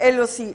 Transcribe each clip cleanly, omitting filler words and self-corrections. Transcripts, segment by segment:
LOC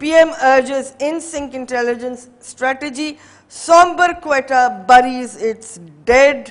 PM urges in sync intelligence strategy. Somber Quetta buries its dead.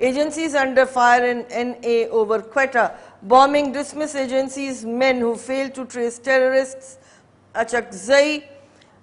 Agencies under fire in NA over Quetta. Bombing dismiss agencies, men who fail to trace terrorists. Achakzai.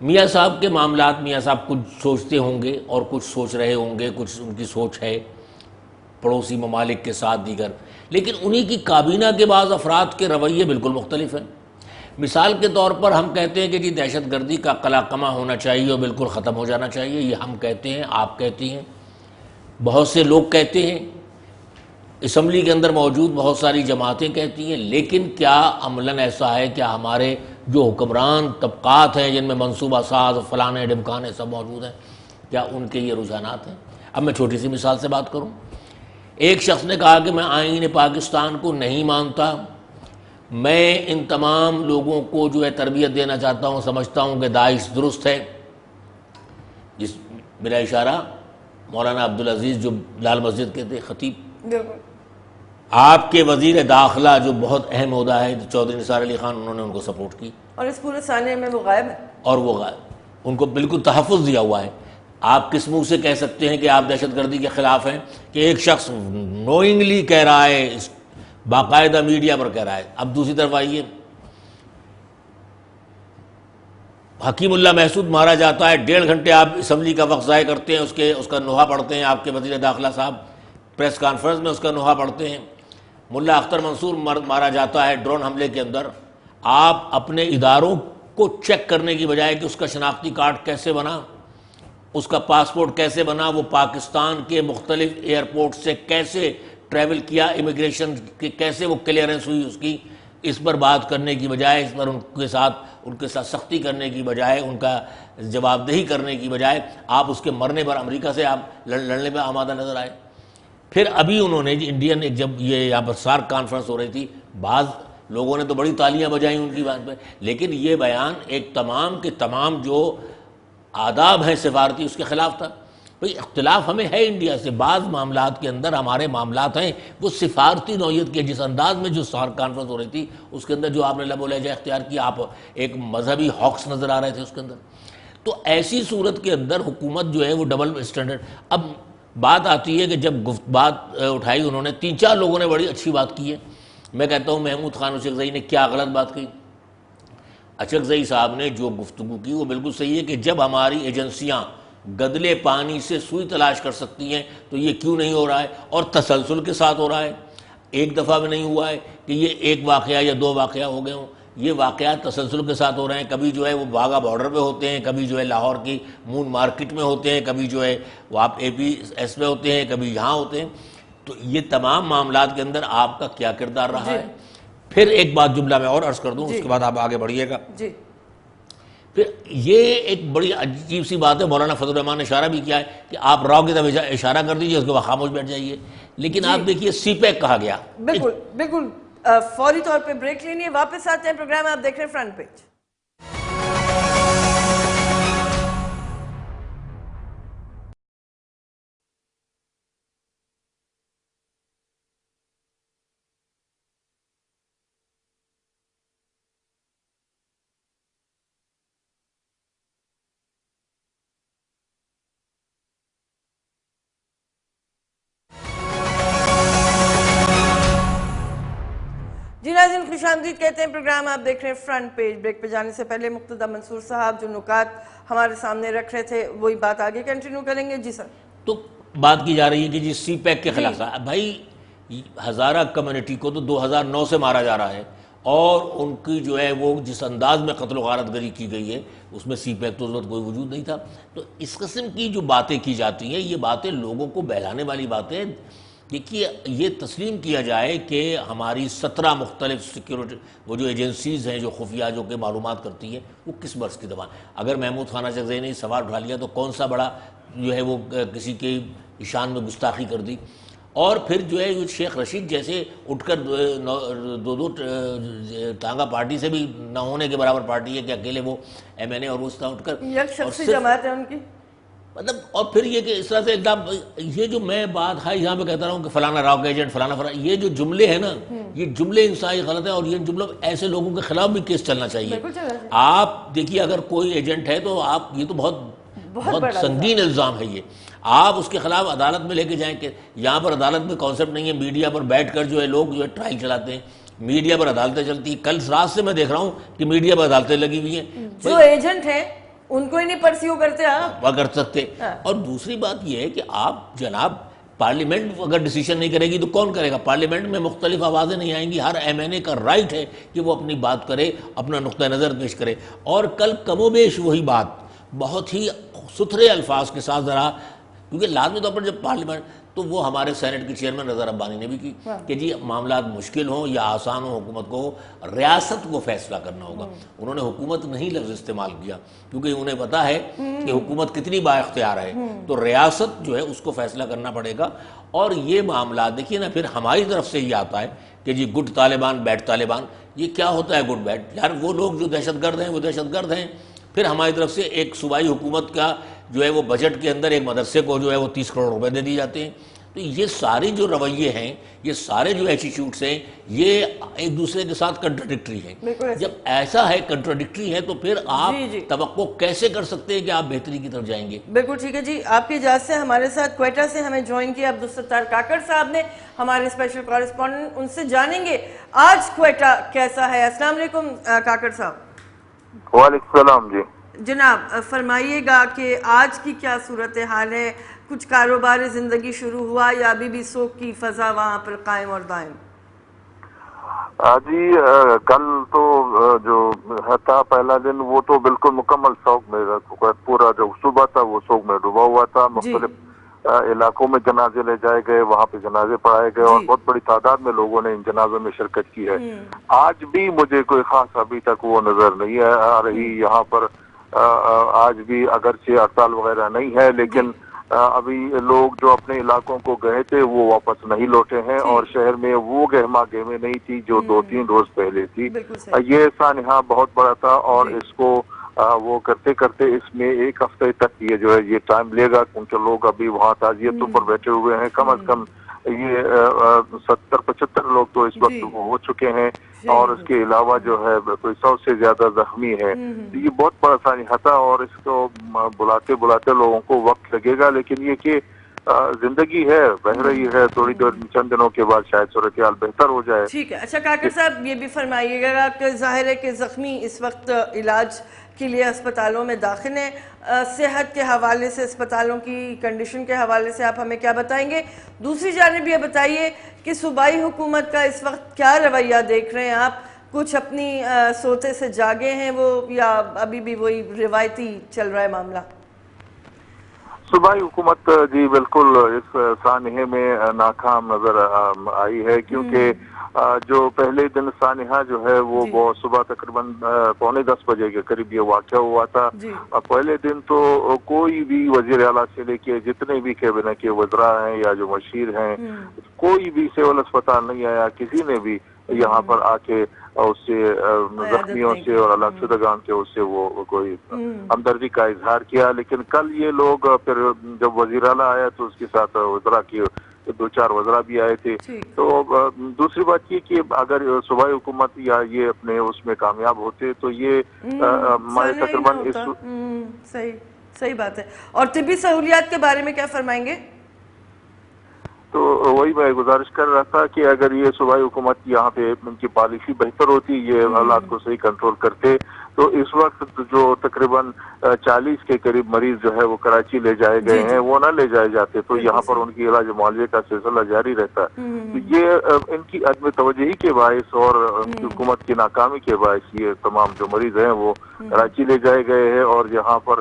میاں صاحب کے معاملات، میاں صاحب کچھ سوچتے ہوں گے اور کچھ سوچ رہے ہوں گے، کچھ ان کی سوچ ہے پڑوسی ممالک کے ساتھ دیگر، لیکن انہی کی کابینہ کے بعض افراد کے رویے بالکل مختلف ہیں۔ مثال کے طور پر ہم کہتے ہیں کہ جی دہشت گردی کا قلاقمہ ہونا چاہیے اور بالکل ختم ہو جانا چاہیے، یہ ہم کہتے ہیں، آپ کہتی ہیں، بہت سے لوگ کہتے ہیں، اسمبلی کے اندر موجود بہت ساری جماعتیں کہتی ہیں، لیکن کیا عملاً ایسا ہے؟ کیا ہمارے جو حکمران طبقات ہیں جن میں منصوبہ ساز فلانے ڈمکانے سب موجود ہیں، کیا ان کے یہ رجحانات ہیں؟ اب میں چھوٹی سی مثال سے بات کروں، ایک شخص نے کہا کہ میں آئین پاکستان کو نہیں مانتا، میں ان تمام لوگوں کو جو ہے تربیت دینا چاہتا ہوں، سمجھتا ہوں کہ داعش درست ہے، جس میرا اشارہ مولانا عبدالعزیز جو لال مسجد کے تھے خطیب، آپ کے وزیر داخلہ جو بہت اہم عہدہ ہے چودھری نثار علی خان، انہوں نے ان کو سپورٹ کی، اور اس پورے سانے میں وہ غائب ہے، اور وہ غائب، ان کو بالکل تحفظ دیا ہوا ہے۔ آپ کس منہ سے کہہ سکتے ہیں کہ آپ دہشت گردی کے خلاف ہیں کہ ایک شخص نوئنگلی کہہ رہا ہے، باقاعدہ میڈیا پر کہہ رہا ہے؟ اب دوسری طرف آئیے، حکیم اللہ محسود مارا جاتا ہے، 1.5 گھنٹے آپ اسمبلی کا وقت ضائع کرتے ہیں، اس کا نوحہ پڑھتے ہیں، آپ کے وزیر داخلہ صاحب پریس کانفرنس میں اس کا نوحہ پڑھتے ہیں۔ ملا اختر منصور مارا جاتا ہے ڈرون حملے کے اندر، آپ اپنے اداروں کو چیک کرنے کی بجائے کہ اس کا شناختی کارڈ کیسے بنا، اس کا پاسپورٹ کیسے بنا، وہ پاکستان کے مختلف ایئرپورٹ سے کیسے ٹریول کیا، امیگریشن کی کیسے وہ کلیئرنس ہوئی اس کی، اس پر بات کرنے کی بجائے، اس پر ان کے ساتھ سختی کرنے کی بجائے، ان کا جواب دہی کرنے کی بجائے، آپ اس کے مرنے پر امریکہ سے آپ لڑنے پہ آمادہ نظر آئے۔ پھر ابھی انہوں نے انڈین، جب یہ یہاں پر سارک کانفرنس ہو رہی تھی، بعض لوگوں نے تو بڑی تالیاں بجائیں ان کی بات پہ، لیکن یہ بیان ایک تمام کے تمام جو آداب ہیں سفارتی اس کے خلاف تھا۔ بھئی اختلاف ہمیں ہے انڈیا سے، بعض معاملات کے اندر ہمارے معاملات ہیں وہ سفارتی نوعیت کے، جس انداز میں جو سارک کانفرنس ہو رہی تھی اس کے اندر جو آپ نے لب و لہجہ اختیار کیا، آپ ایک مذہبی ہاکس نظر آ رہے تھے اس کے اندر۔ تو ایسی صورت کے اندر حکومت جو ہے وہ ڈبل اسٹینڈرڈ۔ اب بات آتی ہے کہ جب بات اٹھائی انہوں نے، 3-4 لوگوں نے بڑی اچھی بات کی ہے، میں کہتا ہوں محمود خان اشرکزئی نے کیا غلط بات کی؟ اشرکزئی صاحب نے جو گفتگو کی وہ بالکل صحیح ہے کہ جب ہماری ایجنسیاں گدلے پانی سے سوئی تلاش کر سکتی ہیں تو یہ کیوں نہیں ہو رہا ہے، اور تسلسل کے ساتھ ہو رہا ہے، ایک دفعہ بھی نہیں ہوا ہے کہ یہ ایک واقعہ یا 2 واقعہ ہو گئے ہوں، یہ واقعات تسلسل کے ساتھ ہو رہے ہیں۔ کبھی جو ہے وہ باغا بارڈر پہ ہوتے ہیں، کبھی جو ہے لاہور کی مون مارکیٹ میں ہوتے ہیں، کبھی جو ہے وہ آپ اے پی ایس میں ہوتے ہیں، کبھی یہاں ہوتے ہیں۔ تو یہ تمام معاملات کے اندر آپ کا کیا کردار رہا ہے؟ پھر ایک بات جملہ میں اور عرض کر دوں، اس کے بعد آپ آگے بڑھیے گا۔ پھر یہ ایک بڑی عجیب سی بات ہے، مولانا فضل الرحمان نے اشارہ بھی کیا ہے کہ آپ راؤ کی طرف اشارہ کر دیجئے، اس کے بعد خاموش بیٹھ جائیے، لیکن آپ دیکھیے سی پیک کہا گیا۔ بالکل فوری طور پہ بریک لینی، واپس آتے ہیں پروگرام، آپ دیکھ رہے ہیں فرنٹ پیج۔ جی ناظرین خوش آمدید کہتے ہیں پروگرام، آپ دیکھ رہے ہیں فرنٹ پیج۔ بریک پہ جانے سے پہلے مقتدی منصور صاحب جو نکات ہمارے سامنے رکھ رہے تھے وہی بات آگے کنٹینیو کریں گے۔ جی سر، تو بات کی جا رہی ہے کہ جی سی پیک کے خلاف بھائی ہزارہ کمیونٹی کو تو 2009 سے مارا جا رہا ہے، اور ان کی جو ہے وہ جس انداز میں قتل و غارت گری کی گئی ہے اس میں سی پیک تو ضرورت کوئی وجود نہیں تھا۔ تو اس قسم کی جو باتیں کی جاتی ہیں یہ باتیں لوگوں کو بہلانے والی باتیں۔ دیکھیے یہ تسلیم کیا جائے کہ ہماری 17 مختلف سیکیورٹی وہ جو ایجنسیز ہیں جو خفیہ جو کہ معلومات کرتی ہیں وہ کس برس کی زبان، اگر محمود خان اشرکزئی نے سوال اٹھا لیا تو کون سا بڑا جو ہے وہ کسی کے شان میں گستاخی کر دی۔ اور پھر جو ہے شیخ رشید جیسے اٹھ کر دو ٹانگا پارٹی سے بھی نہ ہونے کے برابر پارٹی ہے کہ اکیلے وہ ایم این اے اور اس طرح اٹھ کر یک شخصی جماعت ہے ان کی، مطلب، اور پھر یہ کہ اس طرح سے ایک دم یہ جو میں بات ہے یہاں پہ کہتا رہا ہوں کہ فلانا راؤ کا ایجنٹ فلانا یہ جو جملے ہیں نا یہ جملے انتہائی غلط ہیں، اور یہ جملوں ایسے لوگوں کے خلاف بھی کیس چلنا چاہیے۔ آپ دیکھیے اگر کوئی ایجنٹ ہے تو آپ یہ تو بہت سنگین الزام ہے، یہ آپ اس کے خلاف عدالت میں لے کے جائیں کہ یہاں پر عدالت میں کانسیپٹ نہیں ہے، میڈیا پر بیٹھ کر جو ہے لوگ جو ہے ٹرائل چلاتے ہیں، میڈیا پر عدالتیں چلتی ہیں۔ کل رات سے میں دیکھ رہا ہوں کہ میڈیا پر عدالتیں لگی ہوئی ہیں۔ جو ایجنٹ ہیں ان کو ہی نہیں پرسیو کرتے کر سکتے. اور دوسری بات یہ ہے کہ آپ جناب پارلیمنٹ اگر ڈیسیشن نہیں کرے گی تو کون کرے گا؟ پارلیمنٹ میں مختلف آوازیں نہیں آئیں گی. ہر ایم این اے کا رائٹ ہے کہ وہ اپنی بات کرے, اپنا نقطہ نظر پیش کرے. اور کل کم و بیش وہی بات بہت ہی ستھرے الفاظ کے ساتھ ذرا, کیونکہ لازمی طور پر جب پارلیمنٹ, تو وہ ہمارے سینٹ کے چیئرمین رضا ربانی نے بھی کی کہ جی معاملات مشکل ہوں یا آسان ہوں, حکومت کو ریاست کو فیصلہ کرنا ہوگا. انہوں نے حکومت نہیں لفظ استعمال کیا کیونکہ انہیں پتا ہے کہ حکومت کتنی با اختیار ہے, تو ریاست جو ہے اس کو فیصلہ کرنا پڑے گا. اور یہ معاملات دیکھیے نا, پھر ہماری طرف سے یہ آتا ہے کہ جی گڈ طالبان بیڈ طالبان. یہ کیا ہوتا ہے گڈ بیڈ؟ یار وہ لوگ جو دہشت گرد ہیں وہ دہشت گرد ہیں. پھر ہماری طرف سے ایک صوبائی حکومت کا جو ہے وہ بجٹ کے اندر ایک مدرسے کو جو ہے وہ 30 کروڑ روپے دے دی جاتے ہیں. تو یہ ساری جو رویے ہیں, یہ سارے جو ایٹیٹیوڈس ہیں, یہ ایک دوسرے کے ساتھ کنٹراڈکٹری ہیں. جب ایسا ہے, کنٹراڈکٹری ہے, تو پھر آپ توقع کیسے کر سکتے ہیں کہ آپ بہتری کی طرف جائیں گے؟ بالکل ٹھیک ہے جی. آپ کی اجازت سے ہمارے ساتھ کوئٹہ سے ہمیں جوائن کیا عبدالستار کاکڑ صاحب نے, ہمارے اسپیشل کورسپونڈنٹ. ان سے جانیں گے آج کوئٹہ کیسا ہے. السلام علیکم کاکڑ صاحب. وعلیکم السلام. جی جناب فرمائیے گا کہ آج کی کیا صورتحال ہے؟ کچھ کاروبار زندگی شروع ہوا یا ابھی بھی سوگ کی فضا وہاں پر قائم اور دائم؟ جی کل تو جو تھا پہلا دن, وہ تو بالکل مکمل سوگ میں, پورا جو صبح تھا وہ سوگ میں ڈوبا ہوا تھا. مختلف علاقوں میں جنازے لے جائے گئے, وہاں پہ جنازے پڑھائے گئے اور بہت بڑی تعداد میں لوگوں نے ان جنازوں میں شرکت کی ہے. آج بھی مجھے کوئی خاص ابھی تک وہ نظر نہیں آ رہی یہاں پر. آج بھی اگرچہ ہڑتال وغیرہ نہیں ہے, لیکن ابھی لوگ جو اپنے علاقوں کو گئے تھے وہ واپس نہیں لوٹے ہیں, اور شہر میں وہ گہما گہمی نہیں تھی جو 2-3 روز پہلے تھی. یہ سانحہ بہت بڑا تھا, اور اس کو وہ کرتے کرتے اس میں 1 ہفتے تک یہ جو ہے یہ ٹائم لے گا, کیونکہ لوگ ابھی وہاں تعزیتوں پر بیٹھے ہوئے ہیں. کم از کم یہ 70-75 لوگ تو اس وقت ہو چکے ہیں, اور اس کے علاوہ جو ہے کوئی 100 سے زیادہ زخمی ہے. یہ بہت بڑا سانحہ تھا, اور اس کو بلاتے بلاتے لوگوں کو وقت لگے گا. لیکن یہ کہ زندگی ہے, بہ رہی ہے, تھوڑی دیر چند دنوں کے بعد شاید صورتحال بہتر ہو جائے. ٹھیک ہے. اچھا کاکڑ صاحب یہ بھی فرمائیے گا کہ ظاہر ہے کہ زخمی اس وقت علاج کے لیے اسپتالوں میں داخل ہیں. صحت کے حوالے سے, اسپتالوں کی کنڈیشن کے حوالے سے آپ ہمیں کیا بتائیں گے؟ دوسری جانب یہ بتائیے کہ صوبائی حکومت کا اس وقت کیا رویہ دیکھ رہے ہیں آپ؟ کچھ اپنی سوتے سے جاگے ہیں وہ, یا ابھی بھی وہی روایتی چل رہا ہے معاملہ؟ صوبائی حکومت جی بالکل اس سانحے میں ناکام نظر آئی ہے, کیونکہ جو پہلے دن سانحہ جو ہے وہ صبح تقریباً 9:45 بجے کے قریب یہ واقعہ ہوا تھا. پہلے دن تو کوئی بھی وزیر اعلیٰ سے لے کے جتنے بھی کیبینہ کے وزراء ہیں یا جو مشیر ہیں, کوئی بھی سول اسپتال نہیں آیا. کسی نے بھی یہاں پر آ کے اس سے زخمیوں سے اور ہلاک شدگان سے اس سے وہ کوئی ہمدردی کا اظہار کیا. لیکن کل یہ لوگ پھر جب وزیر اعلیٰ آیا تو اس کے ساتھ وزراء کی 2-4 وزراء بھی آئے تھے. تو دوسری بات یہ کہ اگر صوبائی حکومت یا یہ اپنے اس میں کامیاب ہوتے تو یہ تقریباً صحیح بات ہے. اور طبی سہولیات کے بارے میں کیا فرمائیں گے؟ تو وہی میں گزارش کر رہا تھا کہ اگر یہ صوبائی حکومت یہاں پہ ان کی پالیسی بہتر ہوتی, یہ حالات کو صحیح کنٹرول کرتے, تو اس وقت جو تقریباً 40 کے قریب مریض جو ہے وہ کراچی لے جائے گئے ہیں وہ نہ لے جائے جاتے, تو یہاں پر ان کی علاج معالجے کا سلسلہ جاری رہتا. یہ ان کی عدم توجہی کے باعث اور ان کی حکومت کی ناکامی کے باعث یہ تمام جو مریض ہیں وہ کراچی لے جائے گئے ہیں, اور یہاں پر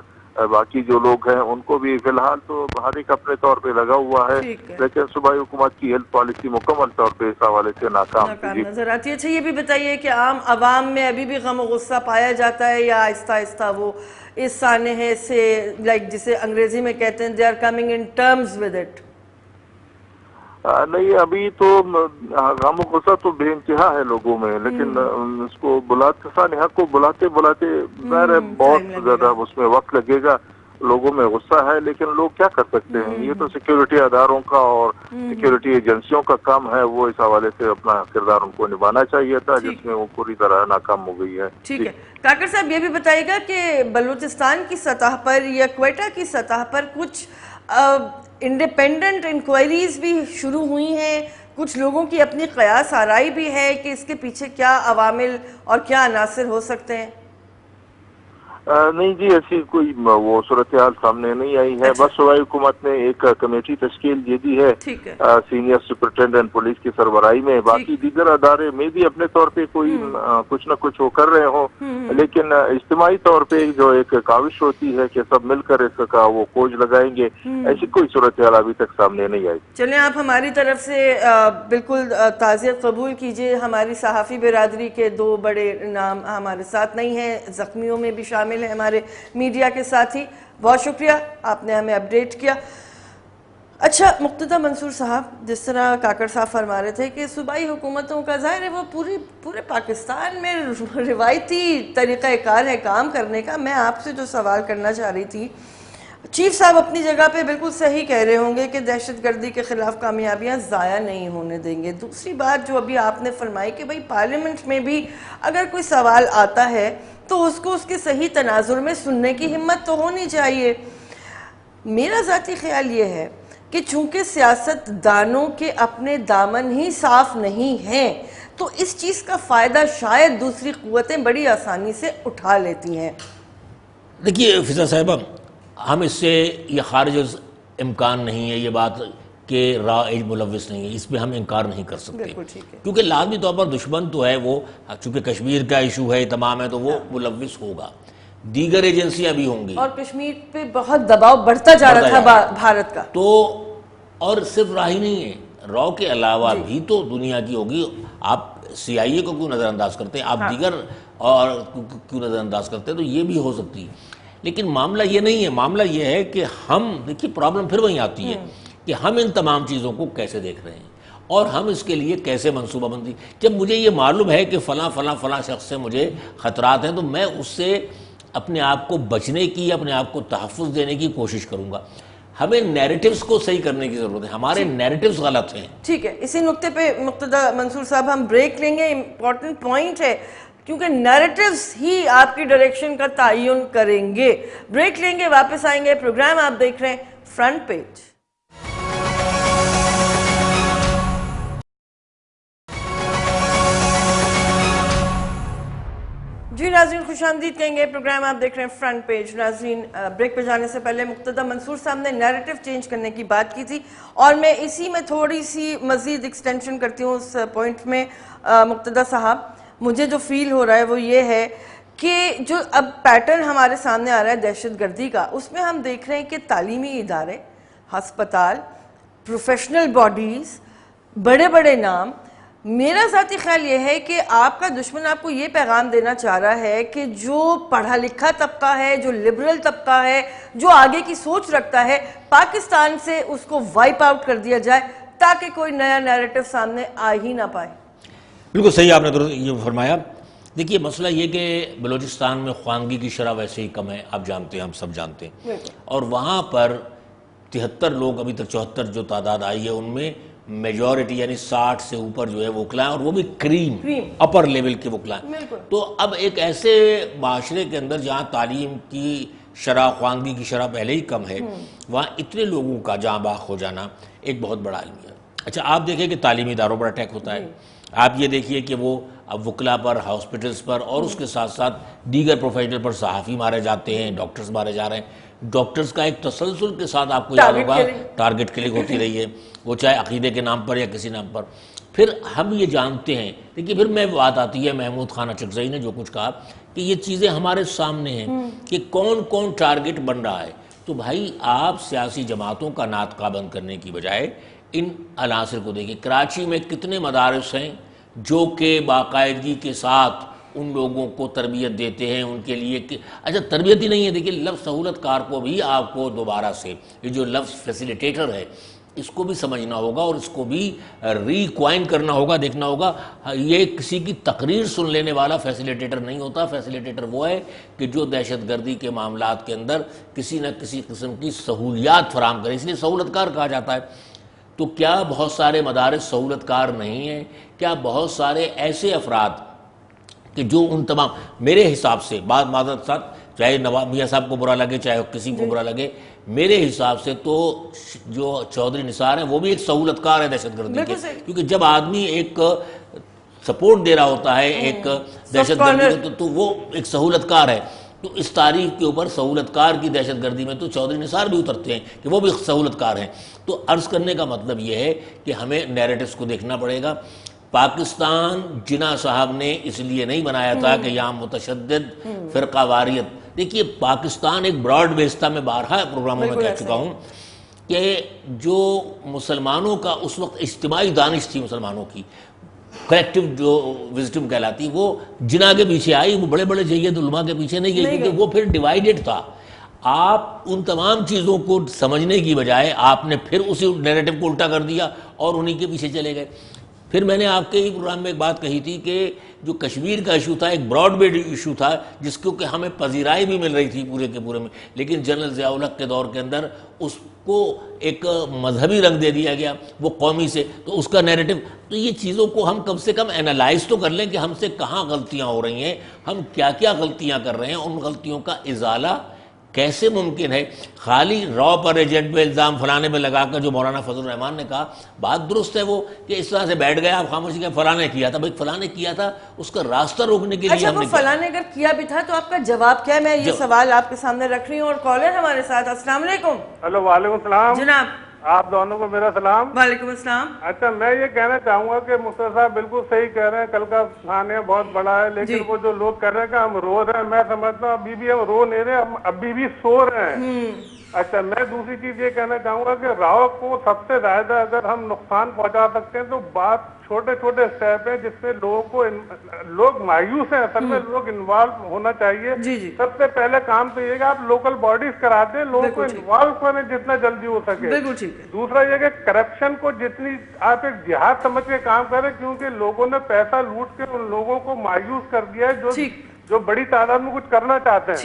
باقی جو لوگ ہیں ان کو بھی فی الحال تو ہر ایک اپنے طور پہ لگا ہوا ہے, لیکن صوبائی حکومت کی ہیلتھ پالیسی مکمل طور پہ اس حوالے سے ناکام نظر آتی ہے. اچھا یہ بھی بتائیے کہ عام عوام میں ابھی بھی غم و غصہ پایا جاتا ہے, یا آہستہ آہستہ وہ اس سانحے سے لائک جسے انگریزی میں کہتے ہیں they are coming in terms with it؟ نہیں, ابھی تو غم و غصہ تو بے انتہا ہے لوگوں میں, لیکن اس کو سانحہ کو بلاتے بہت زیادہ اس میں وقت لگے گا. لوگوں میں غصہ ہے, لیکن لوگ کیا کر سکتے ہیں؟ یہ تو سیکیورٹی اداروں کا اور سیکیورٹی ایجنسیوں کا کام ہے, وہ اس حوالے سے اپنا کردار ان کو نبھانا چاہیے تھا, جس میں وہ پوری طرح ناکام ہو گئی ہے. ٹھیک ہے. کاکڑ صاحب یہ بھی بتائیے گا کہ بلوچستان کی سطح پر یا کوئٹہ کی سطح پر کچھ انڈیپینڈنٹ انکوائریز بھی شروع ہوئی ہیں, کچھ لوگوں کی اپنی قیاس آرائی بھی ہے کہ اس کے پیچھے کیا عوامل اور کیا عناصر ہو سکتے ہیں؟ نہیں جی، ایسی کوئی وہ صورتحال سامنے نہیں آئی ہے. بس صوبائی حکومت نے ایک کمیٹی تشکیل دے دی ہے سینئر سپرنٹینڈنٹ پولیس کی سربراہی میں. باقی دیگر ادارے میں بھی اپنے طور پہ کوئی کچھ نہ کچھ وہ کر رہے ہوں، لیکن اجتماعی طور پہ جو ایک کاوش ہوتی ہے کہ سب مل کر اس کا وہ کھوج لگائیں گے، ایسی کوئی صورتحال ابھی تک سامنے نہیں آئی. چلیں آپ ہماری طرف سے بالکل تعزیت قبول کیجئے. ہماری صحافی برادری کے دو بڑے نام ہمارے ساتھ نہیں ہیں، زخمیوں میں بھی شامل ہیں ہمارے میڈیا کے ساتھی. بہت شکریہ، آپ نے ہمیں اپڈیٹ کیا. اچھا مقتدیٰ منصور صاحب، جس طرح کاکڑ صاحب فرما رہے تھے کہ صوبائی حکومتوں کا ظاہر ہے وہ پورے پاکستان میں روایتی طریقہ کار ہے کام کرنے کا. میں آپ سے جو سوال کرنا چاہ رہی تھی، چیف صاحب اپنی جگہ پہ بالکل صحیح کہہ رہے ہوں گے کہ دہشت گردی کے خلاف کامیابیاں ضائع نہیں ہونے دیں گے. دوسری بات جو ابھی آپ نے فرمائی کہ بھئی پارلیمنٹ میں بھی اگر کوئی سوال آتا ہے تو اس کو اس کے صحیح تناظر میں سننے کی ہمت تو ہونی چاہیے. میرا ذاتی خیال یہ ہے کہ چونکہ سیاست دانوں کے اپنے دامن ہی صاف نہیں ہیں تو اس چیز کا فائدہ شاید دوسری قوتیں بڑی آسانی سے اٹھا لیتی ہیں. دیکھیے فضا صاحبہ، ہم اس سے یہ خارج از امکان نہیں ہے یہ بات کہ را ایج ملوث نہیں ہے، اس پہ ہم انکار نہیں کر سکتے، کیونکہ لازمی طور پر دشمن تو ہے وہ، چونکہ کشمیر کا ایشو ہے تمام ہے تو وہ ملوث ہوگا، دیگر ایجنسیاں بھی ہوں گی. اور کشمیر پہ بہت دباؤ بڑھتا جا رہا تھا بھارت کا. تو اور صرف راہی نہیں ہے، رو کے علاوہ بھی تو دنیا کی ہوگی. آپ سی آئی اے کو کیوں نظر انداز کرتے ہیں، آپ دیگر اور کیوں نظر انداز کرتے ہیں، تو یہ بھی ہو سکتی ہے. لیکن معاملہ یہ نہیں ہے، معاملہ یہ ہے کہ ہم دیکھیے پرابلم پھر وہیں آتی ہے کہ ہم ان تمام چیزوں کو کیسے دیکھ رہے ہیں اور ہم اس کے لیے کیسے منصوبہ بندی. جب مجھے یہ معلوم ہے کہ فلاں شخص سے مجھے خطرات ہیں تو میں اس سے اپنے آپ کو بچنے کی، اپنے آپ کو تحفظ دینے کی کوشش کروں گا. ہمیں نیریٹیوز کو صحیح کرنے کی ضرورت ہے، ہمارے نیریٹیوز غلط ہیں. ٹھیک ہے، اسی نقطے پہ مقتدیٰ منصور صاحب ہم بریک لیں گے. امپورٹنٹ پوائنٹ ہے کیونکہ نیریٹیوز ہی آپ کی ڈائریکشن کا تعین کریں گے. بریک لیں گے، واپس آئیں گے. پروگرام آپ دیکھ رہے ہیں فرنٹ پیج. جی ناظرین، خوش آمدید کہیں گے. پروگرام آپ دیکھ رہے ہیں فرنٹ پیج. ناظرین، بریک پہ جانے سے پہلے مقتدیٰ منصور صاحب نے نیریٹیو چینج کرنے کی بات کی تھی اور میں اسی میں تھوڑی سی مزید ایکسٹینشن کرتی ہوں اس پوائنٹ میں. مقتدیٰ صاحب، مجھے جو فیل ہو رہا ہے وہ یہ ہے کہ جو اب پیٹرن ہمارے سامنے آ رہا ہے دہشت گردی کا، اس میں ہم دیکھ رہے ہیں کہ تعلیمی ادارے، ہسپتال، پروفیشنل باڈیز، بڑے بڑے نام. میرا ذاتی خیال یہ ہے کہ آپ کا دشمن آپ کو یہ پیغام دینا چاہ رہا ہے کہ جو پڑھا لکھا طبقہ ہے، جو لبرل طبقہ ہے، جو آگے کی سوچ رکھتا ہے، پاکستان سے اس کو وائپ آؤٹ کر دیا جائے تاکہ کوئی نیا نیریٹو سامنے آ ہی نہ پائے. بالکل صحیح آپ نے یہ فرمایا. دیکھیے مسئلہ یہ کہ بلوچستان میں خواندگی کی شرح ویسے ہی کم ہے، آپ جانتے ہیں، ہم سب جانتے ہیں، اور وہاں پر 73 لوگ ابھی تک 74 جو تعداد آئی ہے ان میں میجورٹی یعنی 60 سے اوپر جو ہے وکلا ہیں، اور وہ بھی کریم اپر لیول کے وکلا ہیں. تو اب ایک ایسے معاشرے کے اندر جہاں تعلیم کی شرح، خواندگی کی شرح پہلے ہی کم ہے، وہاں اتنے لوگوں کا جاں باخ ہو جانا ایک بہت بڑا المیہ. اچھا آپ دیکھیں کہ تعلیمی اداروں پر اٹیک ہوتا ہے. آپ یہ دیکھیے کہ وہ اب وکلا پر، ہاسپٹلز پر، اور اس کے ساتھ ساتھ دیگر پروفیشنل پر صحافی مارے جاتے ہیں، ڈاکٹرز مارے جا رہے ہیں. ڈاکٹرز کا ایک تسلسل کے ساتھ آپ کو یاد ہوگا ٹارگٹ کلنگ ہوتی رہی ہے، وہ چاہے عقیدے کے نام پر یا کسی نام پر. پھر ہم یہ جانتے ہیں، دیکھیے پھر میں بات آتی ہے محمود خان اچکزئی نے جو کچھ کہا کہ یہ چیزیں ہمارے سامنے ہیں کہ کون کون ٹارگٹ بن رہا ہے. تو بھائی آپ سیاسی جماعتوں کا ناطقہ بند کرنے کی بجائے ان عناصر کو دیکھیں. کراچی میں کتنے مدارس ہیں جو کہ باقاعدگی کے ساتھ ان لوگوں کو تربیت دیتے ہیں، ان کے لیے کہ اچھا تربیت ہی نہیں ہے. دیکھیے لفظ سہولت کار کو بھی آپ کو دوبارہ سے یہ جو لفظ فیسیلیٹیٹر ہے اس کو بھی سمجھنا ہوگا اور اس کو بھی ریکوائن کرنا ہوگا، دیکھنا ہوگا. یہ کسی کی تقریر سن لینے والا فیسیلیٹیٹر نہیں ہوتا. فیسیلیٹیٹر وہ ہے کہ جو دہشت گردی کے معاملات کے اندر کسی نہ کسی قسم کی سہولیات فراہم کرے، اس لیے سہولت کار کہا جاتا ہے. تو کیا بہت سارے مدارس سہولت کار نہیں ہیں؟ کیا بہت سارے ایسے افراد کہ جو ان تمام میرے حساب سے بعض معذرت ساتھ چاہے نواب میاں صاحب کو برا لگے چاہے کسی کو برا لگے، میرے حساب سے تو جو چودھری نثار ہیں وہ بھی ایک سہولت کار ہے دہشت گردی کے. کیونکہ جب آدمی ایک سپورٹ دے رہا ہوتا ہے ایک دہشت گردی کو تو وہ ایک سہولت کار ہے. تو اس تاریخ کے اوپر سہولت کار کی دہشت گردی میں تو چودھری نثار بھی اترتے ہیں کہ وہ بھی سہولت کار ہیں. تو عرض کرنے کا مطلب یہ ہے کہ ہمیں نیریٹوز کو دیکھنا پڑے گا. پاکستان جناح صاحب نے اس لیے نہیں بنایا تھا کہ یہاں متشدد فرقہ واریت. دیکھیے پاکستان ایک براڈ بیس تھا, میں بارہا پروگراموں میں کہہ چکا ہوں کہ جو مسلمانوں کا اس وقت اجتماعی دانش تھی, مسلمانوں کی کلیکٹیو جو وزڈم کہلاتی, وہ جناح کے پیچھے آئی, وہ بڑے بڑے جید علماء کے پیچھے نہیں گئی, کیونکہ وہ پھر ڈیوائیڈڈ تھا. آپ ان تمام چیزوں کو سمجھنے کی بجائے آپ نے پھر اسی نیریٹو کو الٹا کر دیا اور انہی کے پیچھے چلے گئے. پھر میں نے آپ کے ہی پروگرام میں ایک بات کہی تھی کہ جو کشمیر کا ایشو تھا ایک براڈ بیس ایشو تھا جس کو کہ ہمیں پذیرائی بھی مل رہی تھی پورے کے پورے میں, لیکن جنرل ضیاء الحق کے دور کے اندر اس کو ایک مذہبی رنگ دے دیا گیا, وہ قومی سے, تو اس کا نیریٹو. تو یہ چیزوں کو ہم کم سے کم اینالائز تو کر لیں کہ ہم سے کہاں غلطیاں ہو رہی ہیں, ہم کیا کیا غلطیاں کر رہے ہیں, ان غلطیوں کا ازالہ کیسے ممکن ہے. خالی را پر ایجنٹ پہ الزام فلانے پہ لگا کر, جو مولانا فضل الرحمان نے کہا بات درست ہے وہ, کہ اس طرح سے بیٹھ گیا آپ خاموشی کہ فلاں نے کیا تھا. بھائی فلاں نے کیا تھا, اس کا راستہ روکنے کے لیے ہم نے فلاں نے اگر کیا بھی تھا تو آپ کا جواب کیا ہے؟ میں یہ سوال آپ کے سامنے رکھ رہی ہوں. اور کالر ہمارے ساتھ. السلام علیکم. ہلو, وعلیکم السلام جناب. آپ دونوں کو میرا سلام. وعلیکم السلام. اچھا, میں یہ کہنا چاہوں گا کہ مصطفیٰ صاحب بالکل صحیح کہہ رہے ہیں, کل کا خانیہ بہت بڑا ہے, لیکن وہ جو لوگ کہہ رہے ہیں کہ ہم رو رہے ہیں, میں سمجھتا ہوں ابھی بھی ہم رو نہیں رہے, ہم ابھی بھی سو رہے ہیں. اچھا, میں دوسری چیز یہ کہنا چاہوں گا کہ راؤ کو سب سے زیادہ اگر ہم نقصان پہنچا سکتے ہیں تو بات چھوٹے چھوٹے اسٹیپ ہیں جس میں لوگ مایوس ہیں, اصل میں لوگ انوالو ہونا چاہیے. سب سے پہلے کام تو یہ کہ آپ لوکل باڈیز کرا دیں, لوگوں کو انوالو کریں جتنا جلدی ہو سکے. دوسرا یہ کہ کرپشن کو جتنی آپ ایک جہاد سمجھ کے کام کریں, کیونکہ لوگوں نے پیسہ لوٹ کے ان لوگوں کو مایوس کر دیا ہے جو بڑی تعداد میں کچھ کرنا چاہتے ہیں.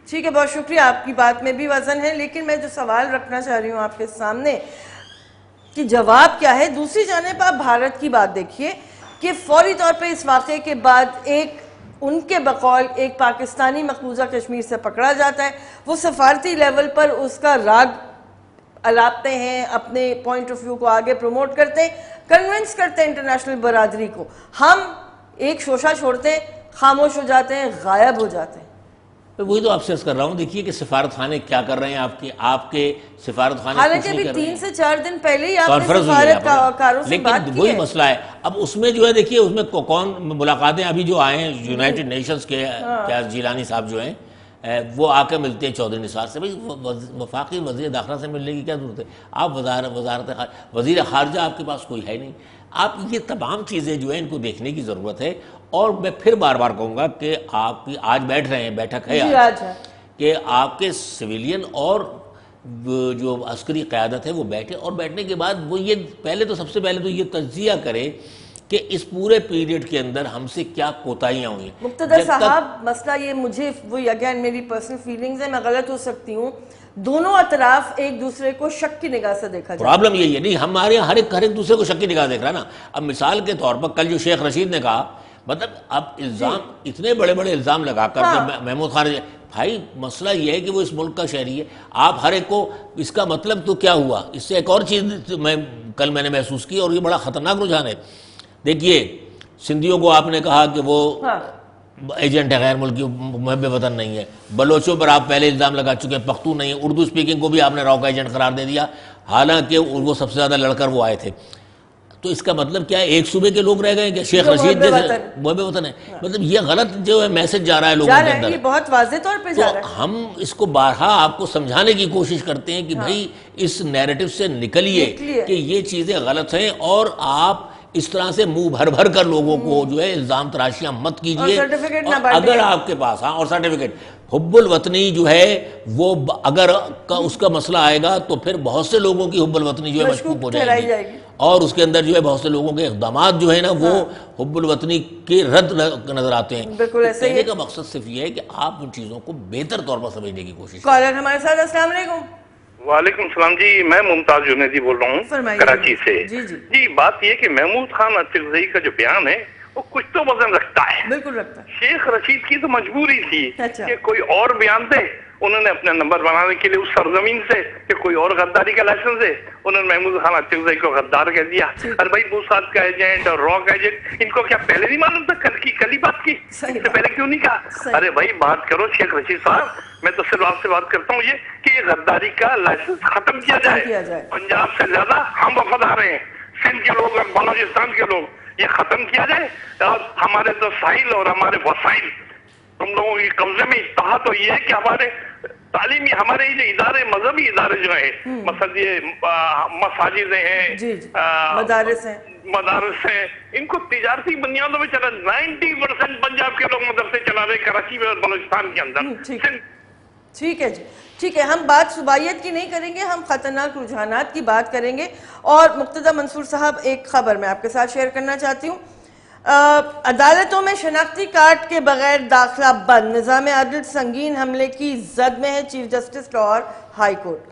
ٹھیک ہے, بہت شکریہ. آپ کی بات میں بھی وزن ہے, لیکن میں جو سوال رکھنا چاہ رہی ہوں آپ کے سامنے کہ جواب کیا ہے. دوسری جانب آپ بھارت کی بات دیکھیے کہ فوری طور پہ اس واقعے کے بعد ان کے بقول ایک پاکستانی مقبوضہ کشمیر سے پکڑا جاتا ہے, وہ سفارتی لیول پر اس کا راگ الاپتے ہیں, اپنے پوائنٹ آف ویو کو آگے پروموٹ کرتے ہیں, کنونس کرتے ہیں انٹرنیشنل برادری کو. ہم ایک شوشہ چھوڑتے ہیں, خاموش ہو جاتے ہیں, غائب ہو جاتے ہیں. وہی تو آپ سے عرض کر رہا ہوں. دیکھیے کہ سفارت خانے کیا کر رہے ہیں آپ کے سفارت خانے, حالانکہ ابھی 3 سے 4 دن پہلے ہی آپ نے سفارت کاروں سے بات کی ہے. وہی مسئلہ ہے. اب اس میں جو ہے دیکھیے اس میں کون ملاقاتیں ابھی جو آئے ہیں یونائٹڈ نیشنز کے جیلانی صاحب جو ہیں وہ آ کے ملتے ہیں چودھری نثار سے. بھائی وفاقی وزیر داخلہ سے ملنے کی کیا ضرورت ہے؟ آپ وزیر خارجہ آپ کے پاس کوئی ہے نہیں. آپ یہ تمام چیزیں جو ہیں ان کو دیکھنے کی ضرورت ہے. اور میں پھر بار بار کہوں گا کہ آپ کی آج بیٹھ رہے ہیں, بیٹھک ہے آج, کہ آپ کے سویلین اور جو عسکری قیادت ہے وہ بیٹھے, اور بیٹھنے کے بعد وہ یہ سب سے پہلے تو یہ تجزیہ کرے کہ اس پورے پیریڈ کے اندر ہم سے کیا کوتاہیاں ہوئی. مقتدر صاحب, مسئلہ یہ مجھے وہی اگین میری پرسنل فیلنگز ہے, میں غلط ہو سکتی ہوں, دونوں اطراف ایک دوسرے کو شک کی نگاہ سے دیکھا جائے. پرابلم یہی ہے, نہیں ہمارے ہر ایک دوسرے کو شک کی نگاہ دیکھ رہا ہے نا. اب مثال کے طور پر کل جو شیخ رشید نے کہا, مطلب اب الزام اتنے بڑے بڑے الزام لگا کر محمود خان, بھائی مسئلہ یہ ہے کہ وہ اس ملک کا شہری ہے, آپ ہر ایک کو, اس کا مطلب تو کیا ہوا. اس سے ایک اور چیز کل میں نے محسوس کی, اور یہ بڑا خطرناک رجحان ہے. دیکھیے سندھیوں کو آپ نے کہا کہ وہ ایجنٹ ہے, غیر ملکی محب وطن نہیں ہے. بلوچوں پر آپ پہلے الزام لگا چکے ہیں, پختون نہیں ہے. اردو اسپیکنگ کو بھی آپ نے راؤ کا ایجنٹ قرار دے دیا, حالانکہ وہ سب سے زیادہ لڑ کر وہ آئے تھے. تو اس کا مطلب کیا ہے, ایک صوبے کے لوگ رہ گئے کہ شیخ رشید جیسے محب وطن ہے. مطلب یہ غلط جو ہے میسج جا رہا ہے لوگوں کے اندر, یہ بہت واضح طور پہ جا رہا ہے. تو ہم اس کو بارہا آپ کو سمجھانے کی کوشش کرتے ہیں کہ بھائی اس نیریٹو سے نکلیے کہ یہ چیزیں غلط ہیں, اور آپ اس طرح سے منہ بھر بھر کر لوگوں کو جو ہے الزام تراشیاں مت کیجئے. اگر آپ کے پاس اور سرٹیفکیٹ حب الوطنی جو ہے وہ اگر اس کا مسئلہ آئے گا تو پھر بہت سے لوگوں کی حب الوطنی جو ہے مشکوک ہو جائے گی, اور اس کے اندر جو ہے بہت سے لوگوں کے اقدامات جو ہے نا وہ حب الوطنی کے رد نظر آتے ہیں. کہنے کا مقصد صرف یہ ہے کہ آپ ان چیزوں کو بہتر طور پر سمجھنے کی کوشش کریں. کالر ہمارے ساتھ. السلام علیکم. وعلیکم السلام جی, میں ممتاز جنیدی بول رہا ہوں کراچی سے. جی بات یہ کہ محمود خان اطرزئی کا جو بیان ہے وہ کچھ تو وزن رکھتا ہے. بالکل رکھتا ہے. شیخ رشید کی تو مجبوری تھی کہ کوئی اور بیان دے, انہوں نے اپنا نمبر بنانے کے لیے اس سرزمین سے کہ کوئی اور غداری کا لائسنس ہے، انہوں نے محمود خان اطرزئی کو غدار کہہ دیا. ارے بھائی موساد کا ایجنٹ اور را کا ایجنٹ، ان کو کیا پہلے نہیں معلوم تھا؟ کل ہی بات کی، اس سے پہلے کیوں نہیں کہا؟ ارے بھائی بات کرو شیخ رشید صاحب، میں تو صرف آپ سے بات کرتا ہوں یہ کہ یہ غداری کا لائسنس ختم کیا جائے. پنجاب سے زیادہ ہم وفادار ہیں، سندھ کے لوگ اور بلوچستان کے لوگ، یہ ختم کیا جائے. اور ہمارے تو ساحل اور ہمارے وسائل تم لوگوں کے قبضے میں کہا تو یہ ہے کہ ہمارے تعلیمی، ہمارے یہ ادارے، مذہبی ادارے جو ہیں، مثلا یہ مساجد ہیں، مدارس ہیں، ان کو تجارتی بنیادوں میں چلا. 90% پنجاب کے لوگ مدرسے چلا رہے کراچی میں اور بلوچستان کے اندر. ٹھیک ہے جی، ٹھیک ہے، ہم بات صوبائیت کی نہیں کریں گے، ہم خطرناک رجحانات کی بات کریں گے. اور مقتدیٰ منصور صاحب، ایک خبر میں آپ کے ساتھ شیئر کرنا چاہتی ہوں. عدالتوں میں شناختی کارڈ کے بغیر داخلہ بند، نظام عدل سنگین حملے کی زد میں ہے chief justice Lahore high court.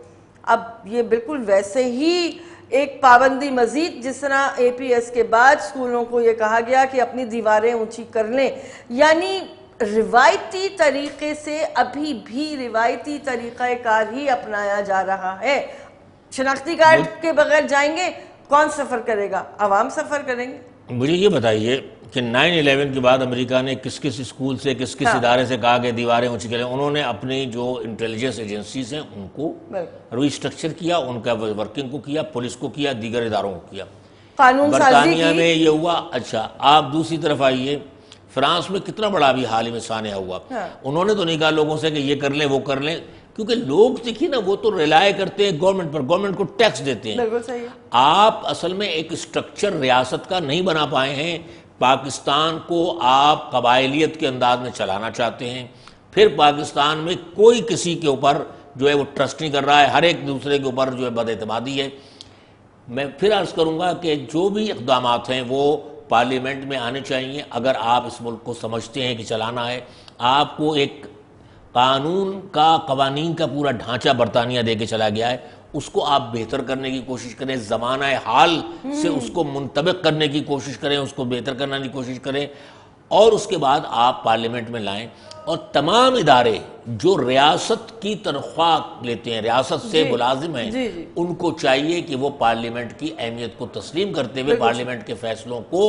اب یہ بالکل ویسے ہی ایک پابندی مزید جس طرح اے پی ایس کے بعد اسکولوں کو یہ کہا گیا کہ اپنی دیواریں اونچی کر لیں، یعنی روایتی طریقے سے ابھی بھی روایتی طریقہ کار ہی اپنایا جا رہا ہے. شناختی کارڈ کے بغیر جائیں گے، کون سفر کرے گا؟ عوام سفر کریں گے. مجھے یہ بتائیے کہ 9/11 کے بعد امریکہ نے کس کس اسکول سے، کس کس ادارے سے کہا کہ دیواریں اونچی کریں؟ انہوں نے اپنی جو انٹیلیجنس ایجنسیز ہیں ان کو ری اسٹرکچر کیا، ان کا ورکنگ کو کیا، پولیس کو کیا، دیگر اداروں کو کیا. برطانیہ میں یہ ہوا. اچھا، آپ دوسری طرف آئیے، فرانس میں کتنا بڑا بھی حال ہی میں سانحہ ہوا. انہوں نے تو نہیں کہا لوگوں سے کہ یہ کر لیں وہ کر لیں، کیونکہ لوگ دیکھیے نا، وہ تو ریلائے کرتے ہیں گورنمنٹ پر، گورنمنٹ کو ٹیکس دیتے ہیں. آپ اصل میں ایک اسٹرکچر ریاست کا نہیں بنا پائے ہیں. پاکستان کو آپ قبائلیت کے انداز میں چلانا چاہتے ہیں، پھر پاکستان میں کوئی کسی کے اوپر جو ہے وہ ٹرسٹ نہیں کر رہا ہے، ہر ایک دوسرے کے اوپر جو ہے بد اعتمادی ہے. میں پھر عرض کروں گا کہ جو بھی اقدامات ہیں وہ پارلیمنٹ میں آنے چاہیے. اگر آپ اس ملک کو سمجھتے ہیں کہ چلانا ہے، آپ کو ایک قوانین کا پورا ڈھانچہ برطانیہ دے کے چلا گیا ہے، اس کو آپ بہتر کرنے کی کوشش کریں، زمانہ حال سے اس کو منطبق کرنے کی کوشش کریں، اس کو بہتر کرنے کی کوشش کریں، اور اس کے بعد آپ پارلیمنٹ میں لائیں. اور تمام ادارے جو ریاست کی تنخواہ لیتے ہیں، ریاست سے ملازم ہیں، ان کو چاہیے کہ وہ پارلیمنٹ کی اہمیت کو تسلیم کرتے ہوئے پارلیمنٹ کے فیصلوں کو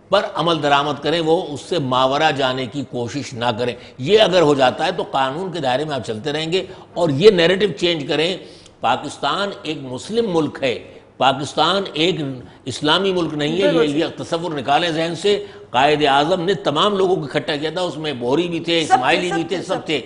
پر عمل درآمد کریں، وہ اس سے ماورا جانے کی کوشش نہ کریں. یہ اگر ہو جاتا ہے تو قانون کے دائرے میں آپ چلتے رہیں گے. اور یہ نیریٹو چینج کریں، پاکستان ایک مسلم ملک ہے، پاکستان ایک اسلامی ملک نہیں ہے. یہ تصور نکالیں ذہن سے. قائد اعظم نے تمام لوگوں کو اکٹھا کیا تھا، اس میں بوہری بھی تھے، اسماعیلی بھی تھے، سب تھے.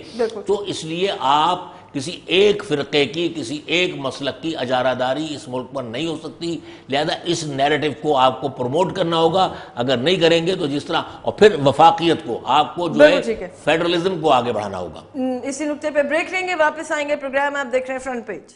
تو اس لیے آپ کسی ایک فرقے کی، کسی ایک مسلک کی اجارہ داری اس ملک پر نہیں ہو سکتی. لہذا اس نیریٹو کو آپ کو پروموٹ کرنا ہوگا. اگر نہیں کریں گے تو جس طرح، اور پھر وفاقیت کو آپ کو جو ہے فیڈرلزم کو آگے بڑھانا ہوگا. اسی نقطے پہ بریک لیں گے، واپس آئیں گے. پروگرام آپ دیکھ رہے ہیں فرنٹ پیج.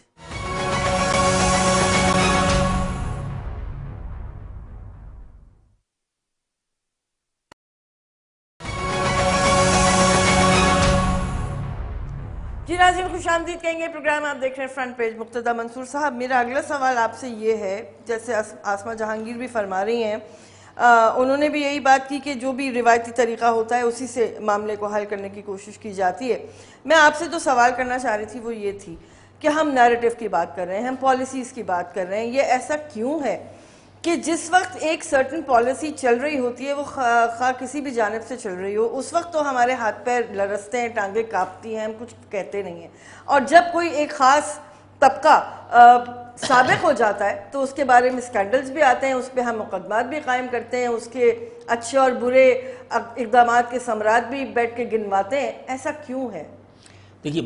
جی ناظرین، خوش آمدید کہیں گے. پروگرام آپ دیکھ رہے ہیں فرنٹ پیج. مقتدیٰ منصور صاحب، میرا اگلا سوال آپ سے یہ ہے، جیسے آسمہ جہانگیر بھی فرما رہی ہیں، انہوں نے بھی یہی بات کی کہ جو بھی روایتی طریقہ ہوتا ہے اسی سے معاملے کو حل کرنے کی کوشش کی جاتی ہے. میں آپ سے جو سوال کرنا چاہ رہی تھی وہ یہ تھی کہ ہم نیریٹو کی بات کر رہے ہیں، ہم پالیسیز کی بات کر رہے ہیں. یہ ایسا کیوں ہے کہ جس وقت ایک سرٹن پالیسی چل رہی ہوتی ہے، وہ خواہ کسی بھی جانب سے چل رہی ہو، اس وقت تو ہمارے ہاتھ پیر لرزتے ہیں، ٹانگیں کانپتی ہیں، ہم کچھ کہتے نہیں ہیں. اور جب کوئی ایک خاص طبقہ سابق ہو جاتا ہے تو اس کے بارے میں اسکینڈلز بھی آتے ہیں، اس پہ ہم مقدمات بھی قائم کرتے ہیں، اس کے اچھے اور برے اقدامات کے ثمرات بھی بیٹھ کے گنواتے ہیں. ایسا کیوں ہے؟ دیکھیے،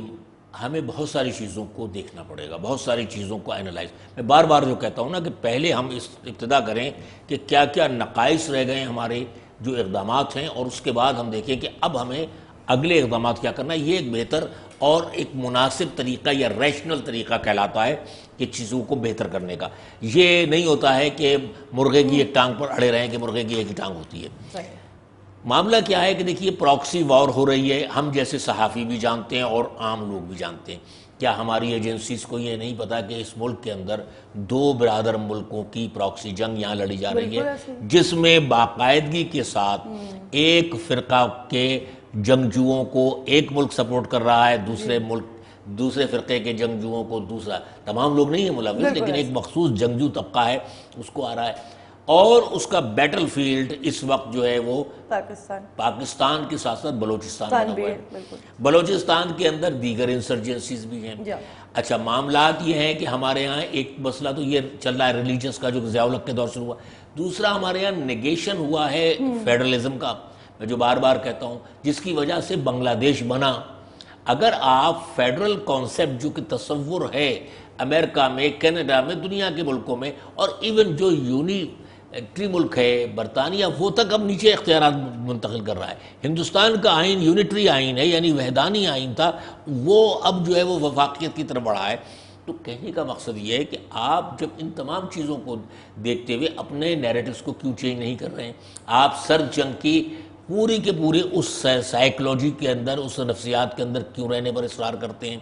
ہمیں بہت ساری چیزوں کو دیکھنا پڑے گا، بہت ساری چیزوں کو اینالائز. میں بار بار جو کہتا ہوں نا کہ پہلے ہم اس ابتدا کریں کہ کیا کیا نقائص رہ گئے ہمارے جو اقدامات ہیں، اور اس کے بعد ہم دیکھیں کہ اب ہمیں اگلے اقدامات کیا کرنا ہے. یہ ایک بہتر اور ایک مناسب طریقہ یا ریشنل طریقہ کہلاتا ہے کہ چیزوں کو بہتر کرنے کا. یہ نہیں ہوتا ہے کہ مرغے کی ایک ٹانگ پر اڑے رہیں کہ مرغے کی ایک ہی ٹانگ ہوتی ہے. معاملہ کیا ہے کہ دیکھیے، پراکسی وار ہو رہی ہے. ہم جیسے صحافی بھی جانتے ہیں اور عام لوگ بھی جانتے ہیں. کیا ہماری ایجنسیز کو یہ نہیں پتا کہ اس ملک کے اندر 2 برادر ملکوں کی پراکسی جنگ یہاں لڑی جا رہی ہے، جس میں باقاعدگی کے ساتھ ایک فرقہ کے جنگجوؤں کو ایک ملک سپورٹ کر رہا ہے، دوسرے فرقے کے جنگجوؤں کو دوسرا، تمام لوگ نہیں ہیں ملوث، لیکن ایک مخصوص جنگجو طبقہ ہے اس کو آ رہا ہے، اور اس کا بیٹل فیلڈ اس وقت جو ہے وہ پاکستان کے ساتھ ساتھ بلوچستان بنا ہوا ہے۔ بلوچستان کے اندر دیگر انسرجنسیز بھی ہیں۔ اچھا، معاملات یہ ہیں کہ ہمارے یہاں ایک مسئلہ تو یہ چل رہا ہے ریلیجنس کا، جو ضیاء الحق کے دور سے ہوا، دوسرا ہمارے یہاں نیگیشن ہوا ہے فیڈرلزم کا، میں جو بار بار کہتا ہوں، جس کی وجہ سے بنگلہ دیش بنا۔ اگر آپ فیڈرل کانسیپٹ جو کہ تصور ہے امریکہ میں، کینیڈا میں، دنیا کے ملکوں میں، اور ایون جو یونیٹری ملک ہے برطانیہ، وہ تک اب نیچے اختیارات منتقل کر رہا ہے۔ ہندوستان کا آئین یونیٹری آئین ہے، یعنی وحدانی آئین تھا، وہ اب جو ہے وہ وفاقیت کی طرف بڑھا ہے۔ تو کہنے کا مقصد یہ ہے کہ آپ جب ان تمام چیزوں کو دیکھتے ہوئے اپنے نیریٹوز کو کیوں چینج نہیں کر رہے ہیں؟ آپ سرد جنگ کی پوری کے پورے اس سائیکلوجی کے اندر، اس نفسیات کے اندر کیوں رہنے پر اصرار کرتے ہیں؟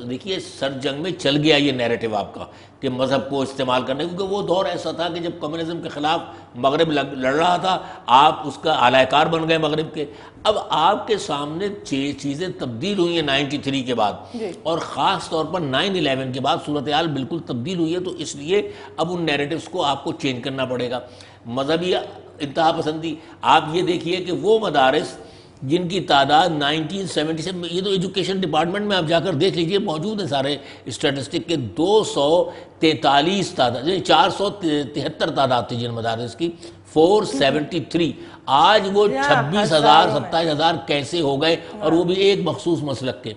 دیکھیے، سرد جنگ میں چل گیا یہ نیریٹو آپ کا کہ مذہب کو استعمال کرنے، کیونکہ وہ دور ایسا تھا کہ جب کمیونزم کے خلاف مغرب لڑ رہا تھا، آپ اس کا اعلی کار بن گئے مغرب کے۔ اب آپ کے سامنے چیزیں تبدیل ہوئی ہیں 93 کے بعد، اور خاص طور پر 9/11 کے بعد صورتحال بالکل تبدیل ہوئی ہے، تو اس لیے اب ان نیریٹوز کو آپ کو چینج کرنا پڑے گا۔ مذہبی انتہا پسندی، آپ یہ دیکھیے کہ وہ مدارس جن کی تعداد 1970 سے، یہ تو ایجوکیشن ڈپارٹمنٹ میں آپ جا کر دیکھ لیجئے، موجود ہیں سارے اسٹیٹسٹک کے، 243 تعداد، 473 تعداد تھی جن مدارس کی، 473، آج وہ 26,000 27,000 کیسے ہو گئے، اور وہ بھی ایک مخصوص مسلک کے۔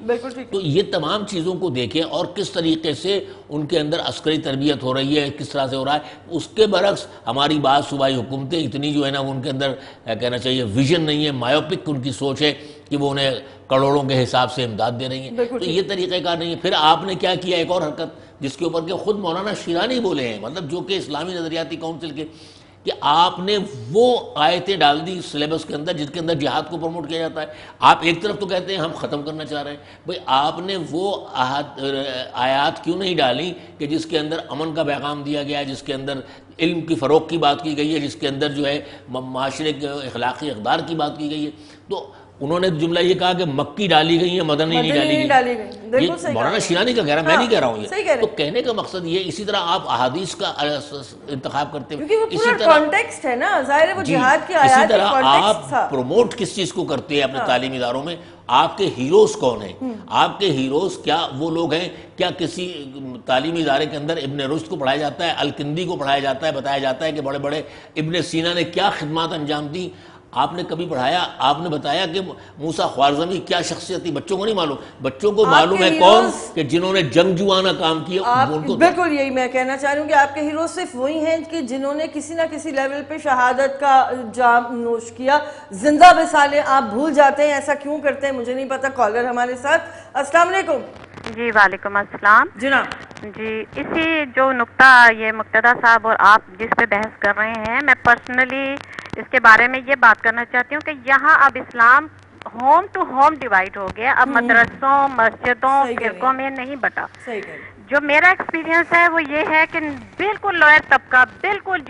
تو یہ تمام چیزوں کو دیکھیں، اور کس طریقے سے ان کے اندر عسکری تربیت ہو رہی ہے، کس طرح سے ہو رہا ہے۔ اس کے برعکس ہماری بعض صوبائی حکومتیں اتنی جو ہے نا، ان کے اندر کہنا چاہیے ویژن نہیں ہے، مایوپک ان کی سوچ ہے کہ وہ انہیں کروڑوں کے حساب سے امداد دے رہی ہیں، تو یہ طریقہ کار نہیں ہے۔ پھر آپ نے کیا کیا، ایک اور حرکت جس کے اوپر کہ خود مولانا شیرانی بولے ہیں، مطلب جو کہ اسلامی نظریاتی کونسل کے، کہ آپ نے وہ آیتیں ڈال دی سلیبس کے اندر جس کے اندر جہاد کو پروموٹ کیا جاتا ہے۔ آپ ایک طرف تو کہتے ہیں ہم ختم کرنا چاہ رہے ہیں، بھئی آپ نے وہ آیات کیوں نہیں ڈالی کہ جس کے اندر امن کا پیغام دیا گیا ہے، جس کے اندر علم کی فروغ کی بات کی گئی ہے، جس کے اندر جو ہے معاشرے کے اخلاقی اقدار کی بات کی گئی ہے۔ تو انہوں نے جملہ یہ کہا کہ مکی ڈالی گئی ہیں، مدنی نہیں ڈالی گئی۔ یہ مولانا شیرانی کا کہہ رہا ہے، میں نہیں کہہ رہا ہوں یہ۔ تو کہنے کا مقصد یہ، اسی طرح آپ احادیث کا انتخاب کرتے ہیں، اسی طرح آپ پروموٹ کس چیز کو کرتے ہیں اپنے تعلیمی اداروں میں۔ آپ کے ہیروز کون ہیں؟ آپ کے ہیروز کیا وہ لوگ ہیں؟ کیا کسی تعلیمی ادارے کے اندر ابن رشد کو پڑھایا جاتا ہے، الکندی کو پڑھایا جاتا ہے، بتایا جاتا ہے کہ بڑے بڑے ابن سینا نے کیا خدمات انجام دی؟ آپ نے کبھی پڑھایا؟ آپ نے بتایا کہ موسیٰ خوارزمی کیا شخصیت تھی؟ بچوں کو نہیں معلوم، بچوں کو معلوم ہے کون کہ جنہوں نے جنگجوانہ کام کیا۔ بالکل یہی میں کہنا چاہ رہی ہوں کہ آپ کے ہیرو صرف وہی ہیں کہ جنہوں نے کسی نہ کسی لیول پہ شہادت کا جام نوش کیا۔ زندہ مثالیں آپ بھول جاتے ہیں، ایسا کیوں کرتے ہیں مجھے نہیں پتا۔ کالر ہمارے ساتھ، السلام علیکم۔ جی وعلیکم السلام جناب۔ جی، اسی جو نقطہ یہ مقتدیٰ صاحب اور آپ جس پہ بحث کر رہے ہیں، میں پرسنلی اس کے بارے میں یہ بات کرنا چاہتی ہوں کہ یہاں اب اسلام ہوم ٹو ہوم ڈیوائیڈ ہو گیا، اب مدرسوں، مسجدوں، فرقوں میں نہیں بٹا۔ جو میرا ایکسپیرینس ہے وہ یہ ہے کہ بالکل لوئر طبقہ، بالکل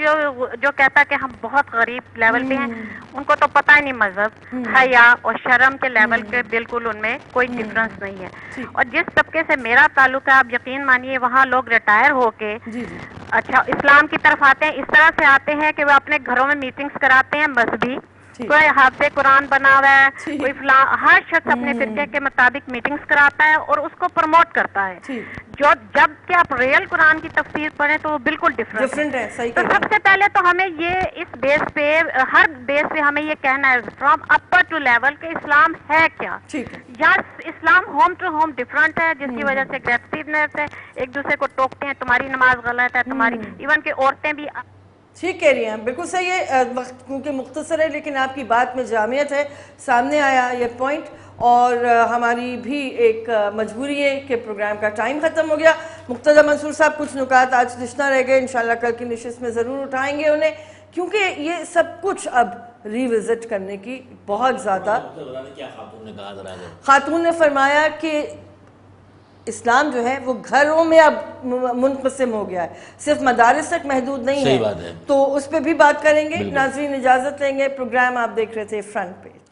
جو کہتا کہ ہم بہت غریب لیول پہ ہیں، ان کو تو پتہ ہی نہیں مذہب، حیا اور شرم کے لیول کے، بالکل ان میں کوئی ڈفرنس نہیں ہے۔ اور جس طبقے سے میرا تعلق ہے، آپ یقین مانیے وہاں لوگ ریٹائر ہو کے اچھا اسلام کی طرف آتے ہیں، اس طرح سے آتے ہیں کہ وہ اپنے گھروں میں میٹنگز کراتے ہیں مذہبی، کوئی حافظ قرآن بنا ہوا ہے، کوئی فلاں، ہر شخص اپنے فرقے کے مطابق میٹنگز کراتا ہے اور اس کو پروموٹ کرتا ہے۔ جب کہ آپ ریئل قرآن کی تفسیر پڑھیں تو وہ بالکل ڈفرنٹ ہے۔ تو سب سے پہلے تو ہمیں یہ اس بیس پہ، ہر بیس پہ ہمیں یہ کہنا ہے فرام اپر ٹو لیول کہ اسلام ہے کیا۔ یا اسلام ہوم ٹو ہوم ڈفرنٹ ہے، جس کی وجہ سے اگریسیونیس ہے، ایک دوسرے کو ٹوکتے ہیں، تمہاری نماز غلط ہے، تمہاری، ایون کہ عورتیں بھی۔ ٹھیک کہہ رہی ہیں، بالکل صحیح ہے۔ وقت کیونکہ مختصر ہے لیکن آپ کی بات میں جامعیت ہے، سامنے آیا یہ پوائنٹ، اور ہماری بھی ایک مجبوری ہے کہ پروگرام کا ٹائم ختم ہو گیا۔ مقتدیٰ منصور صاحب کچھ نکات آج نشنا رہ گئے، انشاءاللہ کل کی نشست میں ضرور اٹھائیں گے انہیں، کیونکہ یہ سب کچھ اب ریوزٹ کرنے کی بہت زیادہ۔ خاتون نے فرمایا کہ اسلام جو ہے وہ گھروں میں اب منقسم ہو گیا ہے، صرف مدارس تک محدود نہیں ہے، تو اس پہ بھی بات کریں گے۔ ناظرین اجازت لیں گے، پروگرام آپ دیکھ رہے تھے فرنٹ پیج۔